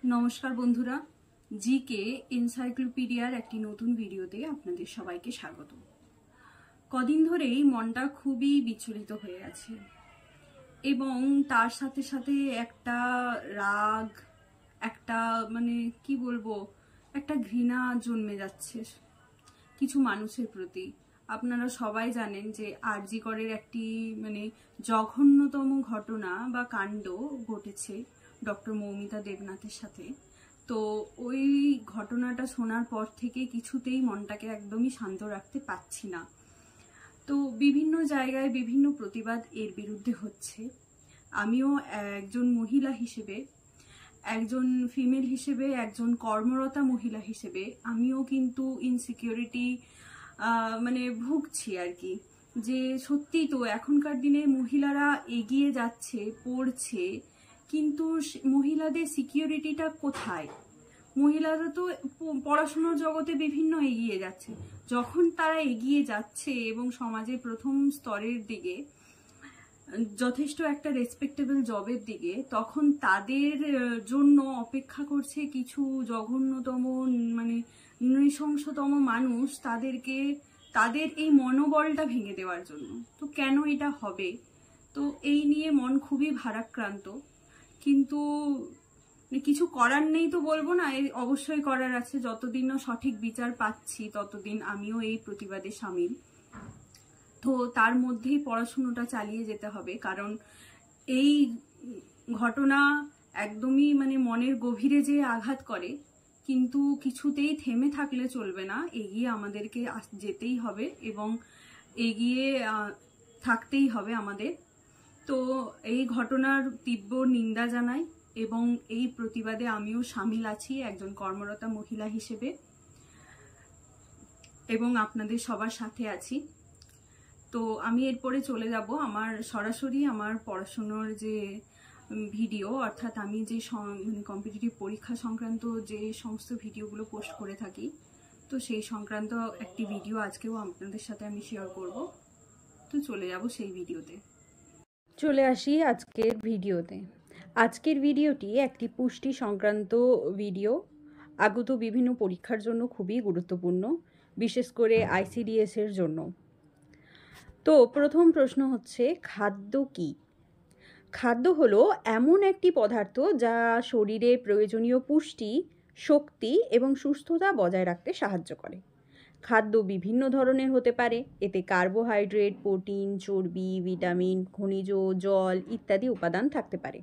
नमस्कार बंधुरा जीके एनसाइक्लोपिडियार एक नतून भिडियोते आपनादेर सबाइके स्वागत। कदिन धरेई मनटा खूबई विचलित हये आछे एबं तार साथे साथे एकटा राग एकटा माने कि बोलबो एकटा घृणा जन्मे जाच्छे किछु मानुषेर प्रति। आपनारा सबाई जानेन जे आरजी करेर एकटी माने जघन्यतम घटना बा कांड घटेछे डॉक्टर मौमिता देवनाथेर साथे। तो ओई घटनाटा शोनार पर थेके किछुतेई मनटाके एकदमई शांत राखते पारछि ना। तो विभिन्न जायगाय विभिन्न प्रतिबाद एर बिरुद्धे होच्छे। आमिओ एकजन महिला हिसेबे एकजन फिमेल हिसेबे एकजन कर्मरता महिला हिसेबे आमिओ किन्तु इनसिकिउरिटी माने भुगछि आर कि जे सत्यि तो एखनकार दिने महिलारा एगिए जाच्छे पढ़छे किन्तु महिलादेर सिकिउरिटीटा कोथाय? महिलारा तो पढ़ाशोनार जगते विभिन्न एगिए जाच्छे। जखन तारा एगिए जाच्छे एबं समाजेर प्रथम स्तरेर दिके यथेष्ट एकटा रेसपेक्टेबल जबेर दिके तखन तादेर जोन्नो अपेक्षा करछे किछु जघन्यतम माने नृशंसतम मानुष तादेरके तादेर एई मनोबलटा भेंगे देওয়ার জন্য। तो केन एटा होबे? तो एई निये मन खूबই भाराक्राন্ত। किन्तु किछु करार नेই तो बोलबो ना, अवश्यई करार आछे। যতদিন না সঠিক বিচার পাচ্ছি ততদিন আমিও এই প্রতিবাদে শামিল। তো তার মধ্যেই পড়াশোনাটা চালিয়ে যেতে হবে, কারণ এই ঘটনা একদমই মানে মনের গভীরে যে আঘাত করে, কিন্তু কিছুতেই থেমে থাকলে চলবে না, এগিয়ে আমাদেরকে যেতেই হবে এবং এগিয়ে থাকতেই হবে আমাদের। তো এই ঘটনার তীব্র নিন্দা জানাই এবং এই প্রতিবাদে আমিও শামিল আছি একজন কর্মরতা মহিলা হিসেবে এবং আপনাদের সবার সাথে আছি। তো আমি এরপরে চলে যাব আমার সরাসরি আমার পড়াশোনার যে ভিডিও, অর্থাৎ আমি যে মানে কম্পিটিটিভ পরীক্ষা সংক্রান্ত যে সমস্ত ভিডিওগুলো পোস্ট করে থাকি, তো সেই সংক্রান্ত একটি ভিডিও আজকেও আপনাদের সাথে আমি শেয়ার করব। তো চলে যাব সেই ভিডিওতে। চলে আসি আজকের ভিডিওতে। আজকের ভিডিওটি একটি পুষ্টি সংক্রান্ত ভিডিও। আগত বিভিন্ন পরীক্ষার জন্য খুবই গুরুত্বপূর্ণ, বিশেষ করে আইসিডিএস এর জন্য। তো প্রথম প্রশ্ন হচ্ছে, খাদ্য কি? খাদ্য হলো এমন একটি পদার্থ যা শরীরে প্রয়োজনীয় পুষ্টি, শক্তি এবং সুস্থতা বজায় রাখতে সাহায্য করে। খাদ্য বিভিন্ন ধরনের হতে পারে। এতে কার্বোহাইড্রেট, প্রোটিন, চর্বি, ভিটামিন, খনিজ, জল ইত্যাদি উপাদান থাকতে পারে।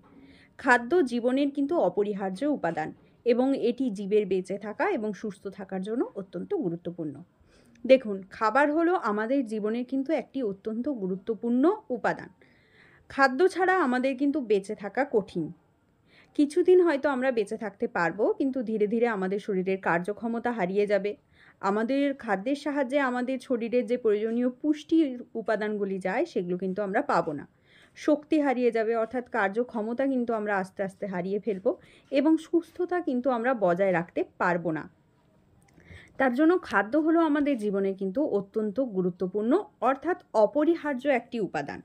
খাদ্য জীবনের কিন্তু অপরিহার্য উপাদান এবং এটি জীবের বেঁচে থাকা এবং সুস্থ থাকার জন্য অত্যন্ত গুরুত্বপূর্ণ। দেখুন, খাবার হলো আমাদের জীবনের কিন্তু একটি অত্যন্ত গুরুত্বপূর্ণ উপাদান। খাদ্য ছাড়া আমাদের কিন্তু বেঁচে থাকা কঠিন। কিছুদিন হয়তো আমরা বেঁচে থাকতে পারবো, কিন্তু ধীরে ধীরে আমাদের শরীরের কার্যক্ষমতা হারিয়ে যাবে। আমাদের খাদ্যের সাহায্যে আমাদের শরীরের যে প্রয়োজনীয় পুষ্টি উপাদানগুলি যায় সেগুলো কিন্তু আমরা পাবো না। শক্তি হারিয়ে যাবে, অর্থাৎ কার্যক্ষমতা কিন্তু আমরা আস্তে আস্তে হারিয়ে ফেলবো এবং সুস্থতা কিন্তু আমরা বজায় রাখতে পারবো না। তার জন্য খাদ্য হলো আমাদের জীবনে কিন্তু অত্যন্ত গুরুত্বপূর্ণ, অর্থাৎ অপরিহার্য একটি উপাদান।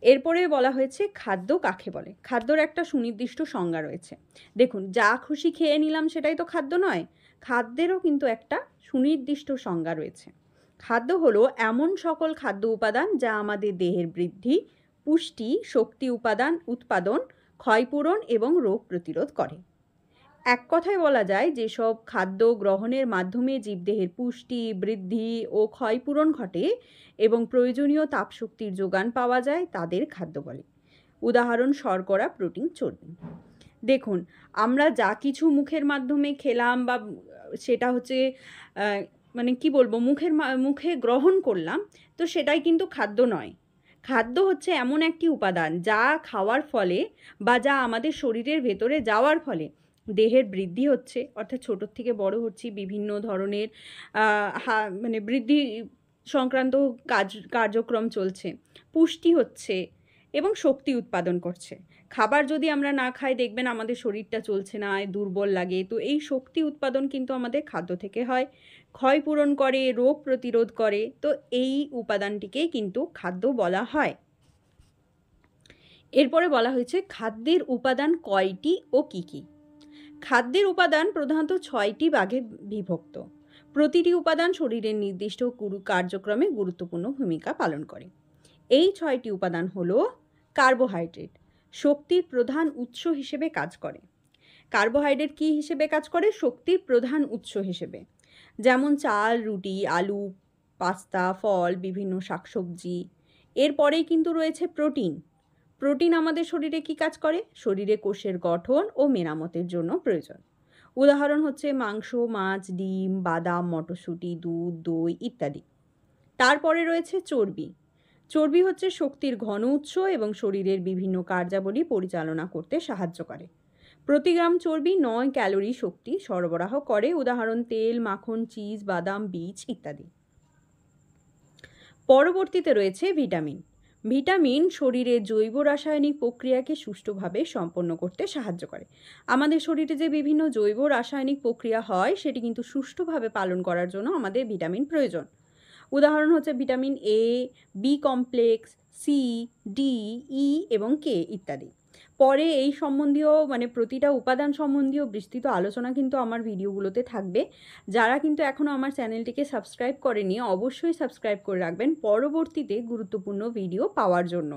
এরপরে বলা হয়েছে খাদ্য কাকে বলে। খাদ্যর একটা সুনির্দিষ্ট সংজ্ঞা রয়েছে। দেখুন, যা খুশি খেয়ে নিলাম সেটাই তো খাদ্য নয়, খাদ্যেরও কিন্তু একটা সুনির্দিষ্ট সংজ্ঞা রয়েছে। খাদ্য হলো এমন সকল খাদ্য উপাদান যা আমাদের দেহের বৃদ্ধি, পুষ্টি, শক্তি উৎপাদন, ক্ষয়পূরণ এবং রোগ প্রতিরোধ করে। এক কথায় বলা যায়, যেসব খাদ্য গ্রহণের মাধ্যমে জীবদেহের পুষ্টি, বৃদ্ধি ও ক্ষয়পূরণ ঘটে এবং প্রয়োজনীয় তাপশক্তির যোগান পাওয়া যায় তাদের খাদ্য বলে। উদাহরণ: শর্করা, প্রোটিন, চর্বি। দেখুন, আমরা যা কিছু মুখের মাধ্যমে খেলাম বা সেটা হচ্ছে মানে কি বলবো, মুখে গ্রহণ করলাম, তো সেটাই কিন্তু খাদ্য নয়। খাদ্য হচ্ছে এমন একটি উপাদান যা খাওয়ার ফলে বা যা আমাদের শরীরের ভেতরে যাওয়ার ফলে দেহের বৃদ্ধি হচ্ছে, অর্থাৎ ছোটোর থেকে বড় হচ্ছি, বিভিন্ন ধরনের মানে বৃদ্ধি সংক্রান্ত কার্যক্রম চলছে, পুষ্টি হচ্ছে এবং শক্তি উৎপাদন করছে। খাবার যদি আমরা না খাই, দেখবেন আমাদের শরীরটা চলছে না, দুর্বল লাগে। তো এই শক্তি উৎপাদন কিন্তু আমাদের খাদ্য থেকে হয়, ক্ষয়পূরণ করে, রোগ প্রতিরোধ করে। তো এই উপাদানটিকেই কিন্তু খাদ্য বলা হয়। এরপরে বলা হয়েছে খাদ্যের উপাদান কয়টি ও কি কি। খাদ্যের উপাদান প্রধানত 6টি ভাগে বিভক্ত। প্রতিটি উপাদান শরীরের নির্দিষ্ট কার্যক্রমে গুরুত্বপূর্ণ ভূমিকা পালন করে। এই 6টি উপাদান হলো কার্বোহাইড্রেট, শক্তির প্রধান উৎস হিসেবে কাজ করে। কার্বোহাইড্রেট কি হিসেবে কাজ করে? শক্তির প্রধান উৎস হিসেবে। যেমন চাল, রুটি, আলু, পাস্তা, ফল, বিভিন্ন শাকসবজি। এরপরেই কিন্তু রয়েছে প্রোটিন। প্রোটিন আমাদের শরীরে কি কাজ করে? শরীরে কোষের গঠন ও মেরামতের জন্য প্রয়োজন। উদাহরণ হচ্ছে মাংস, মাছ, ডিম, বাদাম, মটরশুঁটি, দুধ, দই ইত্যাদি। তারপরে রয়েছে চর্বি। চর্বি হচ্ছে শক্তির ঘন উৎস এবং শরীরের বিভিন্ন কার্যাবলী পরিচালনা করতে সাহায্য করে। প্রতি গ্রাম চর্বি 9 ক্যালোরি শক্তি সরবরাহ করে। উদাহরণ তেল, মাখন, চিজ, বাদাম, বীজ ইত্যাদি। পরবর্তীতে রয়েছে ভিটামিন। ভিটামিন শরীরের জৈব রাসায়নিক প্রক্রিয়াকে সুষ্ঠুভাবে সম্পন্ন করতে সাহায্য করে। আমাদের শরীরে যে বিভিন্ন জৈব রাসায়নিক প্রক্রিয়া হয় সেটি কিন্তু সুষ্ঠুভাবে পালন করার জন্য আমাদের ভিটামিন প্রয়োজন। উদাহরণ হচ্ছে vitamin A, B complex, C, D, E এবং কে ইত্যাদি। পরে এই সম্বন্ধীয় প্রতিটা উপাদান সম্বন্ধীয় বিস্তৃত আলোচনা কিন্তু আমার ভিডিওগুলোতে থাকবে। যারা কিন্তু এখনও আমার চ্যানেলটিকে সাবস্ক্রাইব করেনি অবশ্যই সাবস্ক্রাইব করে রাখবেন পরবর্তীতে গুরুত্বপূর্ণ ভিডিও পাওয়ার জন্য।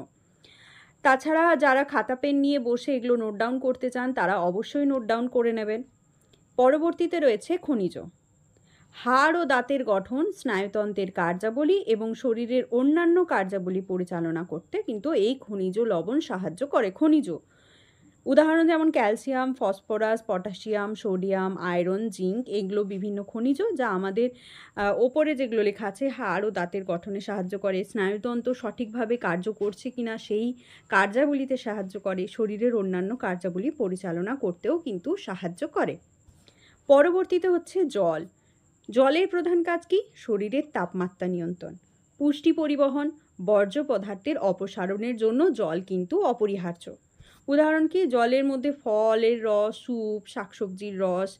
তাছাড়া যারা খাতা পেন নিয়ে বসে এগুলো নোট ডাউন করতে চান তারা অবশ্যই নোট ডাউন করে নেবেন। পরবর্তীতে রয়েছে খনিজ। হাড় ও দাঁতের গঠন, স্নায়ুতন্ত্রের কার্যাবলী এবং শরীরের অন্যান্য কার্যাবলী পরিচালনা করতে কিন্তু এই খনিজ লবণ সাহায্য করে। খনিজ উদাহরণ যেমন calcium, phosphorus, potassium, sodium, iron, zinc এগুলো বিভিন্ন খনিজ যা আমাদের ওপরে যেগুলো লেখা আছে হাড় ও দাঁতের গঠনে সাহায্য করে, স্নায়ুতন্ত্র সঠিকভাবে কার্য করছে কিনা সেই কার্যাবলীতে সাহায্য করে, শরীরের অন্যান্য কার্যাবলী পরিচালনা করতেও কিন্তু সাহায্য করে। পরবর্তীতে হচ্ছে জল। জলের প্রধান কাজ কি? শরীরের তাপমাত্রা নিয়ন্ত্রণ, পুষ্টি পরিবহন, বর্জ্য পদার্থের অপসারণের জন্য জল কিন্তু অপরিহার্য। উদাহরণ কি? জলের মধ্যে ফলের রস, স্যুপ, শাকসবজির রস,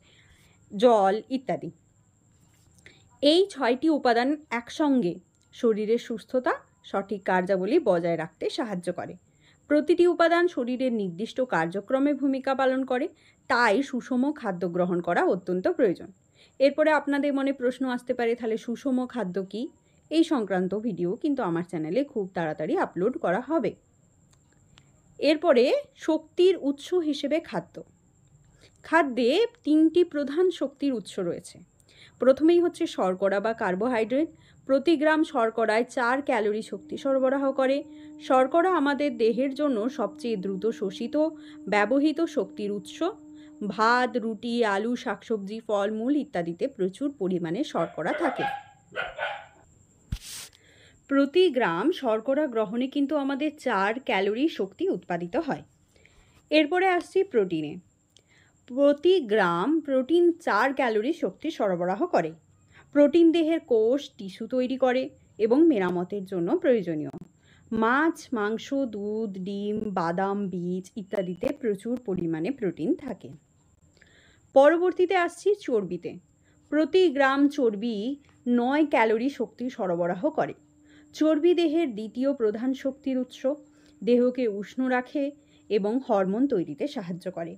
জল ইত্যাদি। এই 6টি উপাদান একসঙ্গে শরীরের সুস্থতা, সঠিক কার্যাবলী বজায় রাখতে সাহায্য করে। প্রতিটি উপাদান শরীরের নির্দিষ্ট কার্যক্রমে ভূমিকা পালন করে, তাই সুষম খাদ্য গ্রহণ করা অত্যন্ত প্রয়োজন। এরপরে আপনাদের মনে প্রশ্ন আসতে পারে তাহলে সুষম খাদ্য কি? এই সংক্রান্ত ভিডিও কিন্তু আমার চ্যানেলে খুব তাড়াতাড়ি আপলোড করা হবে। এরপরে শক্তির উৎস হিসেবে খাদ্য। খাদ্যে 3টি প্রধান শক্তির উৎস রয়েছে। প্রথমেই হচ্ছে শর্করা বা কার্বোহাইড্রেট। প্রতি গ্রাম শর্করায় 4 ক্যালোরি শক্তি সরবরাহ করে। শর্করা আমাদের দেহের জন্য সবচেয়ে দ্রুত শোষিত ব্যবহৃত শক্তির উৎস। ভাত, রুটি, আলু, শাকসবজি, ফলমূল ইত্যাদিতে প্রচুর পরিমাণে শর্করা থাকে। প্রতি গ্রাম শর্করা গ্রহণে কিন্তু আমাদের 4 ক্যালোরি শক্তি উৎপাদিত হয়। এরপরে আসছি প্রোটিনে। প্রতি গ্রাম প্রোটিন 4 ক্যালোরি শক্তি সরবরাহ করে। প্রোটিন দেহের কোষ, টিস্যু তৈরি করে এবং মেরামতের জন্য প্রয়োজনীয়। মাছ, মাংস, দুধ, ডিম, বাদাম, বীজ ইত্যাদিতে প্রচুর পরিমাণে প্রোটিন থাকে। পরবর্তীতে আসছি চর্বিতে। প্রতি গ্রাম চর্বি 9 ক্যালোরি শক্তি সরবরাহ করে। চর্বি দেহের দ্বিতীয় প্রধান শক্তির উৎস, দেহকে উষ্ণ রাখে এবং হরমোন তৈরিতে সাহায্য করে।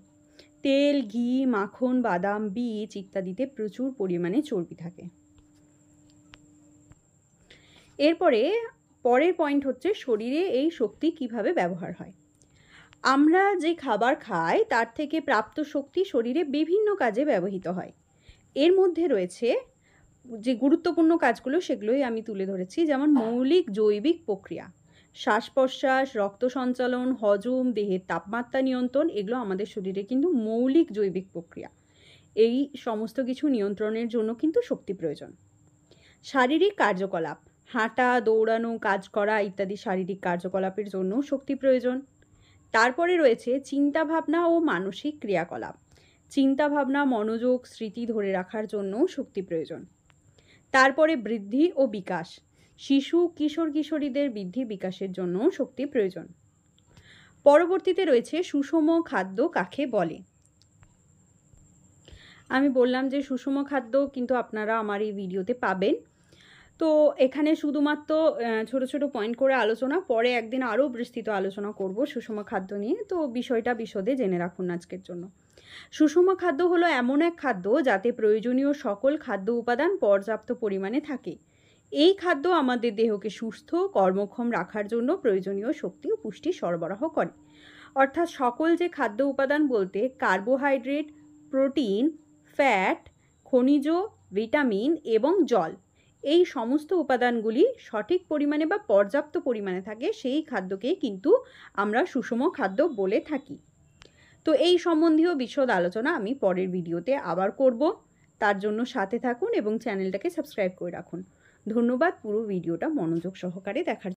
তেল, ঘি, মাখন, বাদাম, বীজ ইত্যাদিতে প্রচুর পরিমাণে চর্বি থাকে। এরপরে পরের পয়েন্ট হচ্ছে শরীরে এই শক্তি কিভাবে ব্যবহার হয়। আমরা যে খাবার খাই তার থেকে প্রাপ্ত শক্তি শরীরে বিভিন্ন কাজে ব্যবহৃত হয়। এর মধ্যে রয়েছে যে গুরুত্বপূর্ণ কাজগুলো সেগুলোই আমি তুলে ধরেছি, যেমন মৌলিক জৈবিক প্রক্রিয়া, শ্বাস প্রশ্বাস, রক্ত সঞ্চালন, হজম, দেহের তাপমাত্রা নিয়ন্ত্রণ, এগুলো আমাদের শরীরে কিন্তু মৌলিক জৈবিক প্রক্রিয়া। এই সমস্ত কিছু নিয়ন্ত্রণের জন্য কিন্তু শক্তি প্রয়োজন। শারীরিক কার্যকলাপ, হাঁটা, দৌড়ানো, কাজ করা ইত্যাদি শারীরিক কার্যকলাপের জন্য শক্তি প্রয়োজন। তারপরে রয়েছে চিন্তা ভাবনা ও মানসিক ক্রিয়াকলাপ। চিন্তা ভাবনা, মনোযোগ, স্মৃতি ধরে রাখার জন্য শক্তি প্রয়োজন। তারপরে বৃদ্ধি ও বিকাশ, শিশু, কিশোর কিশোরীদের বৃদ্ধি বিকাশের জন্য শক্তি প্রয়োজন। পরবর্তীতে রয়েছে সুষম খাদ্য কাকে বলে। আমি বললাম যে সুষম খাদ্য কিন্তু আপনারা আমার এই ভিডিওতে পাবেন। তো এখানে শুধুমাত্র ছোট ছোট পয়েন্ট করে আলোচনা, পরে একদিন আরও বিস্তৃত আলোচনা করব সুষম খাদ্য নিয়ে। তো বিষয়টা বিশদে জেনে রাখুন আজকের জন্য। সুষম খাদ্য হলো এমন এক খাদ্য যাতে প্রয়োজনীয় সকল খাদ্য উপাদান পর্যাপ্ত পরিমাণে থাকে। এই খাদ্য আমাদের দেহকে সুস্থ কর্মক্ষম রাখার জন্য প্রয়োজনীয় শক্তি ও পুষ্টি সরবরাহ করে। অর্থাৎ সকল যে খাদ্য উপাদান বলতে কার্বোহাইড্রেট, প্রোটিন, ফ্যাট, খনিজ, ভিটামিন এবং জল, এই সমস্ত উপাদানগুলি সঠিক পরিমাণে বা পর্যাপ্ত পরিমাণে থাকে, সেই খাদ্যকে কিন্তু আমরা সুষম খাদ্য বলে থাকি। তো এই সম্বন্ধীয় বিশদ আলোচনা আমি পরের ভিডিওতে আবার করব। তার জন্য সাথে থাকুন এবং চ্যানেলটাকে সাবস্ক্রাইব করে রাখুন। ধন্যবাদ পুরো ভিডিওটা মনোযোগ সহকারে দেখার